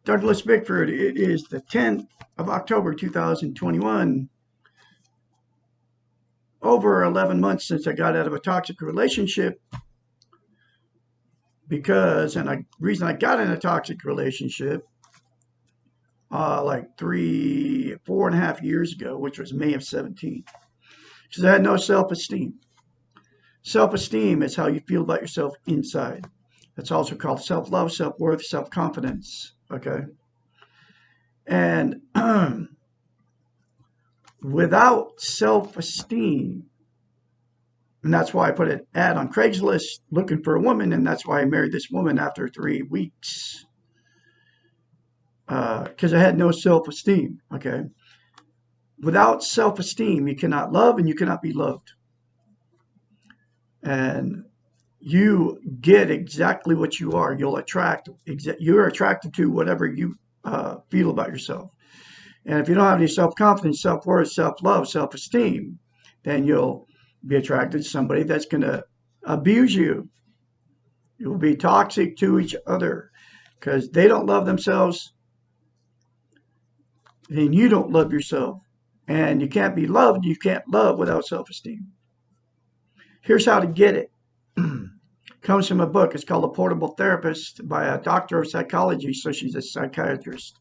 Douglas Bickford. It is the 10th of October 2021. Over 11 months since I got out of a toxic relationship reason I got in a toxic relationship like 4.5 years ago, which was May of 17, because I had no self-esteem. Self-esteem is how you feel about yourself inside. That's also called self-love, self-worth, self-confidence. Okay. And without self-esteem, and that's why I put an ad on Craigslist looking for a woman, and that's why I married this woman after 3 weeks, because I had no self-esteem. Okay. Without self-esteem, you cannot love and you cannot be loved. And you get exactly what you are. You're attracted to whatever you feel about yourself. And if you don't have any self-confidence, self-worth, self-love, self-esteem, then you'll be attracted to somebody that's going to abuse you. You'll be toxic to each other because they don't love themselves. Then you don't love yourself. And you can't be loved. You can't love without self-esteem. Here's how to get it. Comes from a book. It's called A Portable Therapist by a doctor of psychology. So she's a psychiatrist.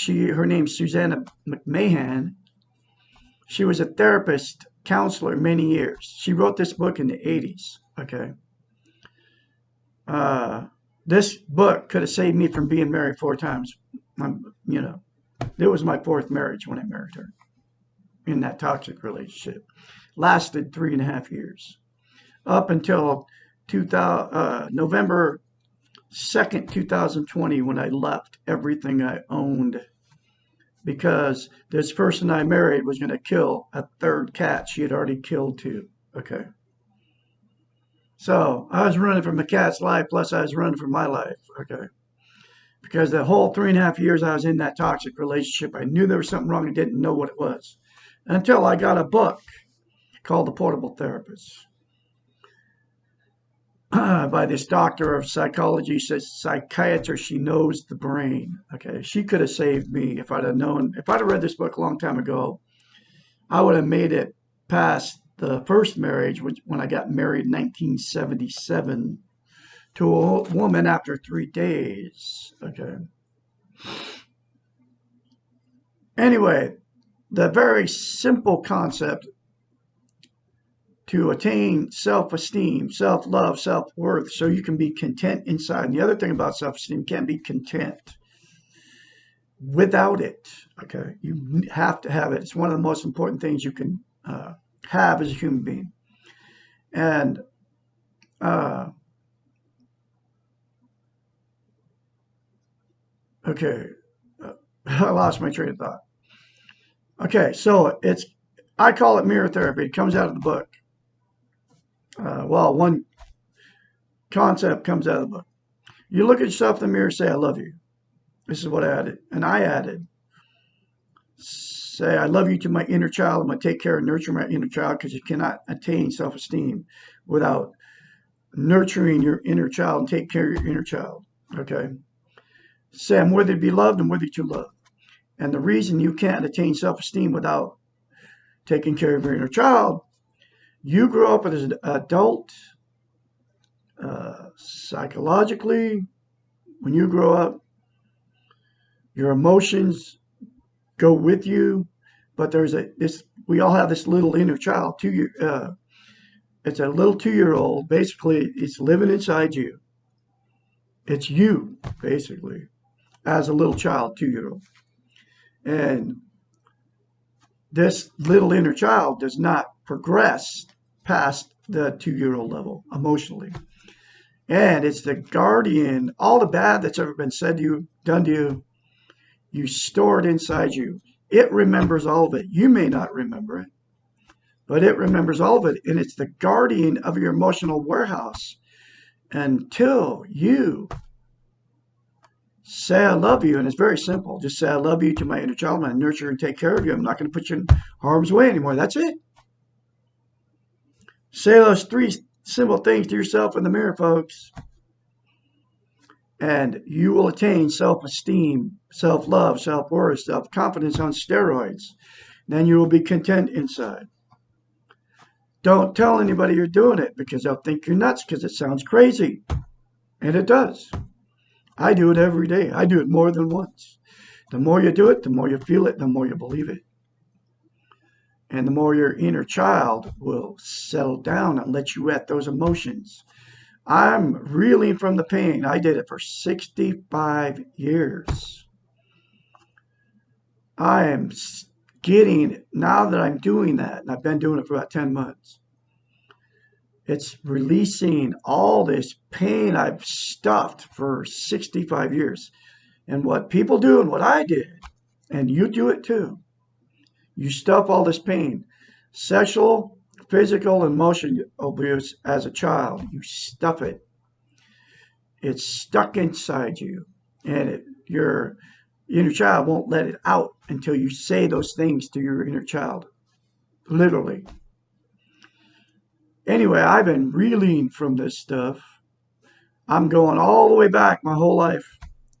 Her name's Susanna McMahon. She was a therapist, counselor many years. She wrote this book in the 80s. Okay. This book could have saved me from being married 4 times. It was my 4th marriage when I married her in that toxic relationship. Lasted 3.5 years. Up until November 2nd, 2020, when I left everything I owned, because this person I married was going to kill a 3rd cat. She had already killed 2. Okay. So I was running from the cat's life, plus I was running from my life. Okay. Because the whole 3.5 years I was in that toxic relationship, I knew there was something wrong. I didn't know what it was until I got a book called The Portable Therapist by this doctor of psychology. Says psychiatrist. She knows the brain. Okay. She could have saved me if I'd have known. If I'd have read this book a long time ago, I would have made it past the first marriage, when I got married in 1977 to a woman after 3 days. Okay. Anyway, the very simple concept to attain self-esteem, self-love, self-worth, so you can be content inside. And the other thing about self-esteem, you can't be content without it. Okay. You have to have it. It's one of the most important things you can have as a human being. And okay, I lost my train of thought. Okay, so I call it mirror therapy. It comes out of the book. One concept comes out of the book. You look at yourself in the mirror, say, I love you. This is what I added. And I added, say, I love you to my inner child. I'm going to take care and nurture my inner child, because you cannot attain self-esteem without nurturing your inner child and take care of your inner child. Okay. Say, I'm worthy to be loved and worthy to love. And the reason you can't attain self-esteem without taking care of your inner child, you grow up as an adult, psychologically. When you grow up, your emotions go with you, but we all have this little inner child. It's a little 2-year-old. Basically, it's living inside you. It's you, basically, as a little child, 2-year-old. And this little inner child does not progress past the 2-year-old level emotionally. And it's the guardian. All the bad that's ever been said to you, done to you, you store it inside you. It remembers all of it. You may not remember it, but it remembers all of it. And it's the guardian of your emotional warehouse until you say, I love you. And it's very simple. Just say, I love you to my inner child. I'm going to nurture and take care of you. I'm not going to put you in harm's way anymore. That's it. Say those 3 simple things to yourself in the mirror, folks. and you will attain self-esteem, self-love, self-worth, self-confidence on steroids. Then you will be content inside. Don't tell anybody you're doing it because they'll think you're nuts because it sounds crazy. And it does. I do it every day. I do it more than once. The more you do it, the more you feel it, the more you believe it. And the more your inner child will settle down and let you at those emotions. I'm reeling from the pain. I did it for 65 years. I am getting, now that I'm doing that, and I've been doing it for about 10 months, it's releasing all this pain I've stuffed for 65 years. And what people do and what I did, and you do it too, you stuff all this pain. Sexual, physical, and emotional abuse as a child, you stuff it. It's stuck inside you. And your inner child won't let it out until you say those things to your inner child. Literally. Anyway, I've been reeling from this stuff. I'm going all the way back my whole life.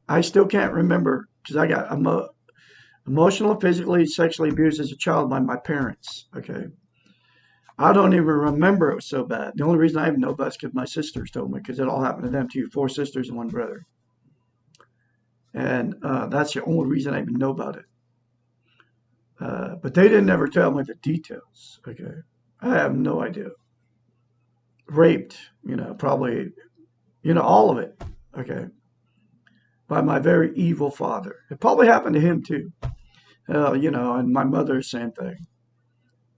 I still can't remember because I got emotional, physically, sexually abused as a child by my parents. Okay. I don't even remember it was so bad. The only reason I even know about it is because my sisters told me, because it all happened to them too. 4 sisters and 1 brother. And that's the only reason I even know about it. But they didn't ever tell me the details. Okay. I have no idea. Raped, probably, all of it. Okay. By my very evil father. It probably happened to him too. And my mother, same thing.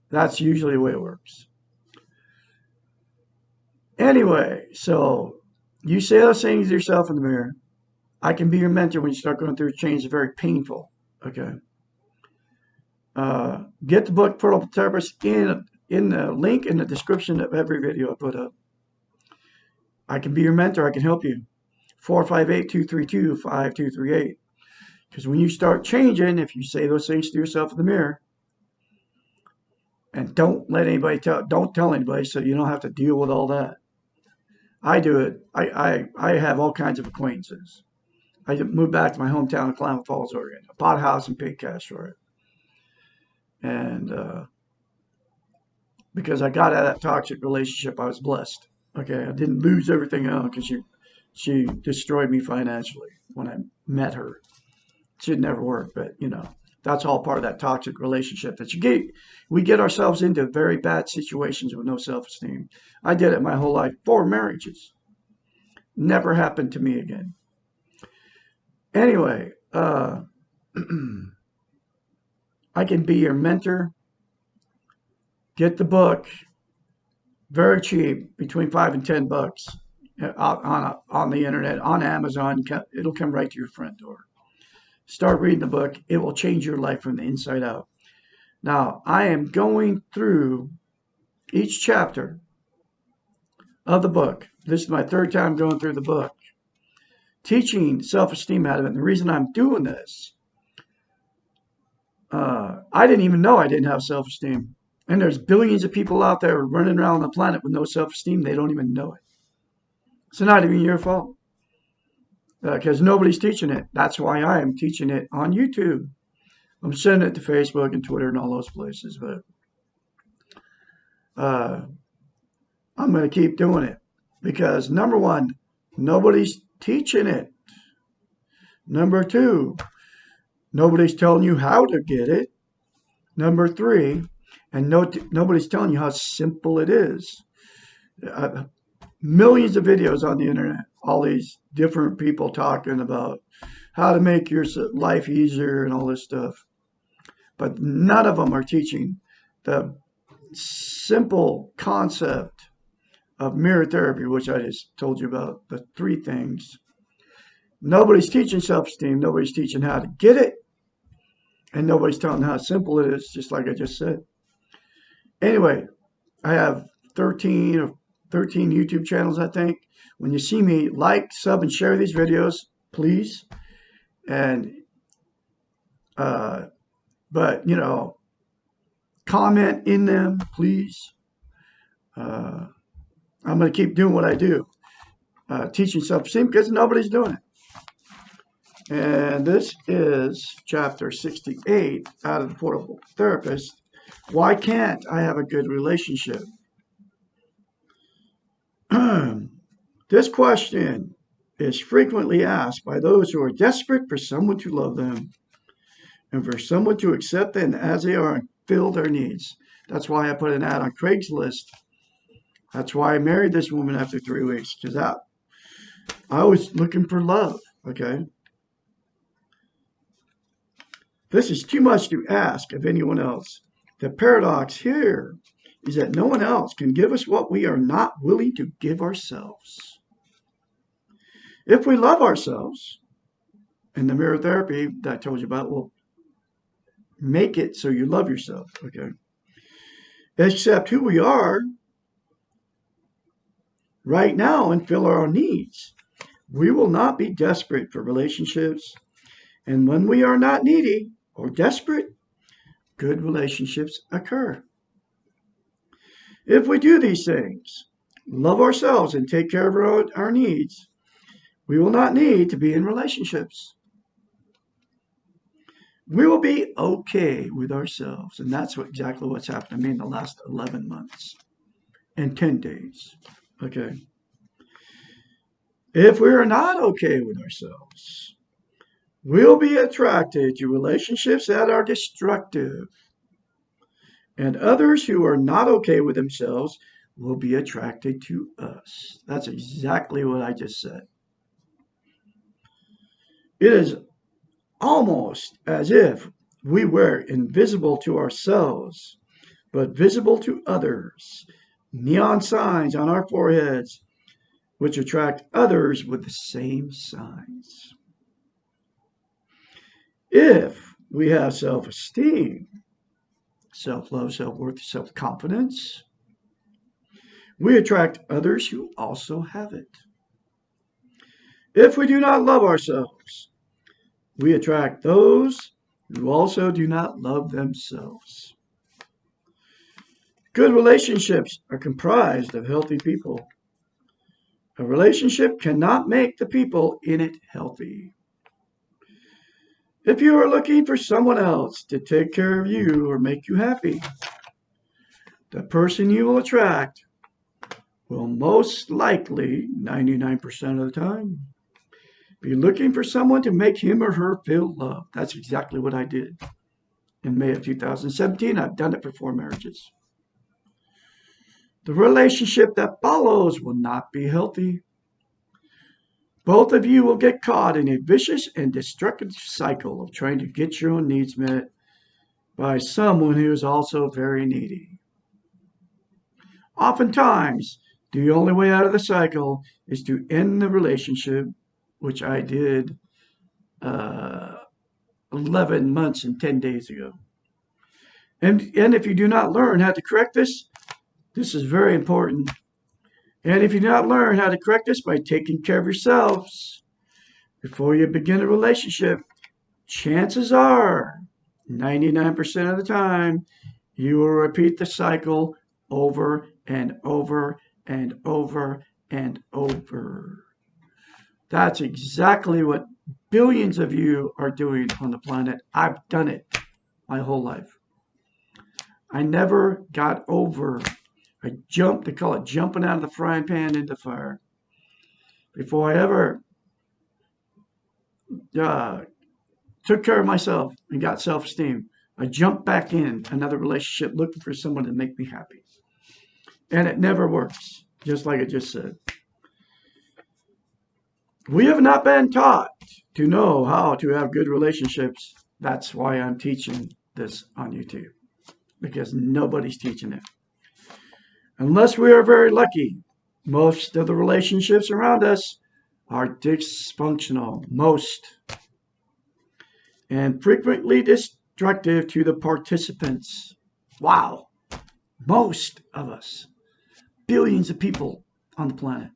That's usually the way it works. Anyway, so you say those things to yourself in the mirror. I can be your mentor when you start going through a change. It's very painful. Okay. Get the book Portable Therapist in the link in the description of every video I put up. I can be your mentor. I can help you. 458-232-5238. Because when you start changing, if you say those things to yourself in the mirror, and don't tell anybody so you don't have to deal with all that. I do it. I have all kinds of acquaintances. I moved back to my hometown of Klamath Falls, Oregon. I bought a house and paid cash for it. And because I got out of that toxic relationship, I was blessed. Okay, I didn't lose everything out because she destroyed me financially when I met her. She'd never work, but that's all part of that toxic relationship that we get ourselves into very bad situations with no self-esteem. I did it my whole life. 4 marriages. Never happened to me again. Anyway, I can be your mentor. Get the book. Very cheap, between $5 and $10 on the internet, on Amazon. It'll come right to your front door. Start reading the book. It will change your life from the inside out. Now, I am going through each chapter of the book. This is my 3rd time going through the book, teaching self-esteem out of it. And the reason I'm doing this, I didn't even know I didn't have self-esteem. And there's billions of people out there running around the planet with no self-esteem. They don't even know it. It's not even your fault. Because nobody's teaching it. That's why I am teaching it on YouTube. I'm sending it to Facebook and Twitter and all those places, but I'm going to keep doing it because number 1, nobody's teaching it. Number 2, nobody's telling you how to get it. Number 3, and nobody's telling you how simple it is. Millions of videos on the internet, all these different people talking about how to make your life easier and all this stuff. But none of them are teaching the simple concept of mirror therapy, which I just told you about, the 3 things. Nobody's teaching self-esteem. Nobody's teaching how to get it. And nobody's telling how simple it is, just like I just said. Anyway, I have 13 YouTube channels, I think. When you see me, like, sub, and share these videos, please. And, but, comment in them, please. I'm going to keep doing what I do, teaching self-esteem because nobody's doing it. And this is chapter 68 out of the Portable Therapist. Why can't I have a good relationship? This question is frequently asked by those who are desperate for someone to love them and for someone to accept them as they are and fill their needs. That's why I put an ad on Craigslist. That's why I married this woman after 3 weeks, because I was looking for love, okay? This is too much to ask of anyone else. The paradox here is that no one else can give us what we are not willing to give ourselves. If we love ourselves, and the mirror therapy that I told you about will make it so you love yourself, okay? Accept who we are right now and fill our needs. We will not be desperate for relationships. And when we are not needy or desperate, good relationships occur. If we do these things, love ourselves and take care of our needs, we will not need to be in relationships. We will be okay with ourselves. And that's exactly what's happened to me in the last 11 months and 10 days. Okay. If we are not okay with ourselves, we'll be attracted to relationships that are destructive. And others who are not okay with themselves will be attracted to us. That's exactly what I just said. It is almost as if we were invisible to ourselves, but visible to others. Neon signs on our foreheads, which attract others with the same signs. If we have self-esteem, self-love, self-worth, self-confidence, we attract others who also have it. If we do not love ourselves, we attract those who also do not love themselves. Good relationships are comprised of healthy people. A relationship cannot make the people in it healthy. If you are looking for someone else to take care of you or make you happy, the person you will attract will most likely, 99% of the time, be looking for someone to make him or her feel loved. That's exactly what I did in May of 2017. I've done it for 4 marriages. The relationship that follows will not be healthy. Both of you will get caught in a vicious and destructive cycle of trying to get your own needs met by someone who is also very needy. Oftentimes, the only way out of the cycle is to end the relationship, which I did 11 months and 10 days ago. And if you do not learn how to correct this, this is very important. And if you do not learn how to correct this by taking care of yourselves before you begin a relationship, chances are 99% of the time you will repeat the cycle over and over and over and over. That's exactly what billions of you are doing on the planet. I've done it my whole life. I never got over. I jumped, they call it jumping out of the frying pan into fire. Before I ever took care of myself and got self-esteem, I jumped back in another relationship looking for someone to make me happy. And it never works, just like I just said. We have not been taught to know how to have good relationships. That's why I'm teaching this on YouTube, because nobody's teaching it. Unless we are very lucky, most of the relationships around us are dysfunctional, and frequently destructive to the participants. Wow, most of us, billions of people on the planet.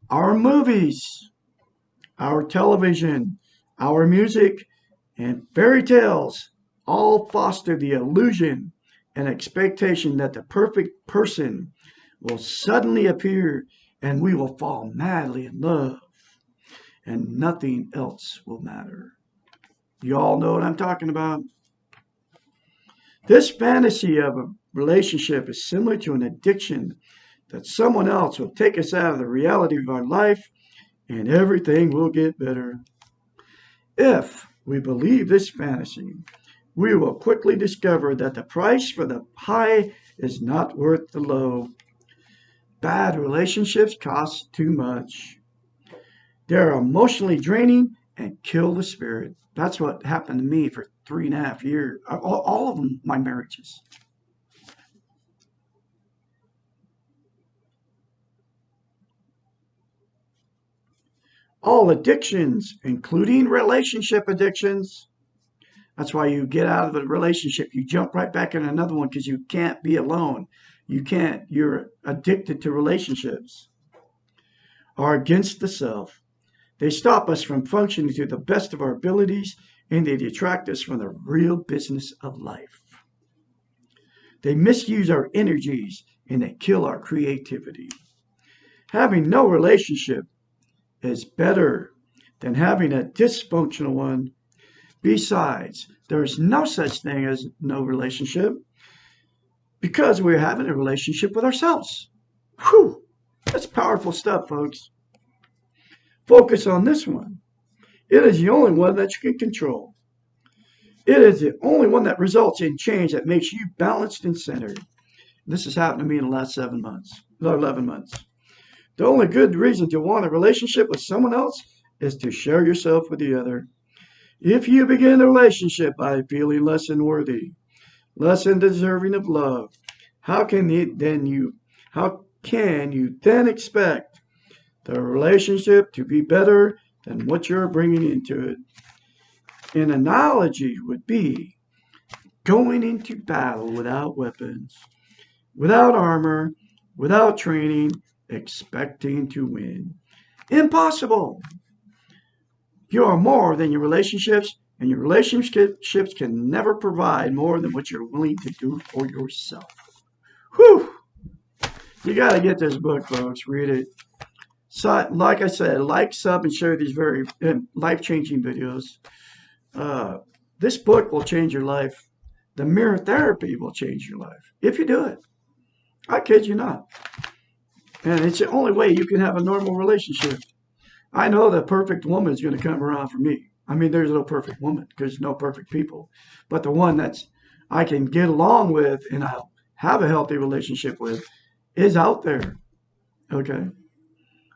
Our movies, our television, our music, and fairy tales all foster the illusion and expectation that the perfect person will suddenly appear and we will fall madly in love. and nothing else will matter. You all know what I'm talking about. This fantasy of a relationship is similar to an addiction that someone else will take us out of the reality of our life and everything will get better. If we believe this fantasy, we will quickly discover that the price for the high is not worth the low. Bad relationships cost too much. They're emotionally draining and kill the spirit. That's what happened to me for 3.5 years. All of them, my marriages. All addictions, including relationship addictions. That's why you get out of a relationship. You jump right back in another one because you can't be alone. You can't. You're addicted to relationships. Are against the self. They stop us from functioning to the best of our abilities and they detract us from the real business of life. They misuse our energies and they kill our creativity. Having no relationship is better than having a dysfunctional one. Besides, there is no such thing as no relationship because we're having a relationship with ourselves. Whew, that's powerful stuff, folks. Focus on this one. It is the only one that you can control. It is the only one that results in change that makes you balanced and centered. This has happened to me in the last 7 months, 11 months. The only good reason to want a relationship with someone else is to share yourself with the other. If you begin a relationship by feeling less than worthy, less than deserving of love, how can you then expect the relationship to be better than what you're bringing into it? An analogy would be going into battle without weapons, without armor, without training, expecting to win. Impossible. You are more than your relationships, and your relationships can never provide more than what you're willing to do for yourself. Whew! You got to get this book, folks. Read it. So, like I said, like, sub, and share these very life-changing videos. This book will change your life. The mirror therapy will change your life if you do it. I kid you not. And it's the only way you can have a normal relationship. I know the perfect woman is going to come around for me. I mean, there's no perfect woman because there's no perfect people. But the one that's I can get along with and I'll have a healthy relationship with is out there. Okay.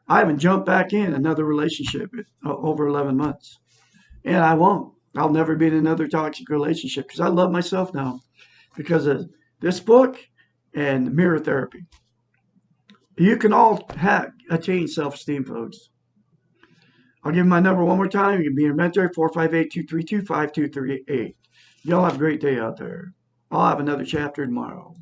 I haven't jumped back in another relationship over 11 months. And I won't. I'll never be in another toxic relationship because I love myself now because of this book and mirror therapy. You can all attain self-esteem, folks. I'll give my number one more time. You can be your mentor, 458-232-5238. Y'all have a great day out there. I'll have another chapter tomorrow.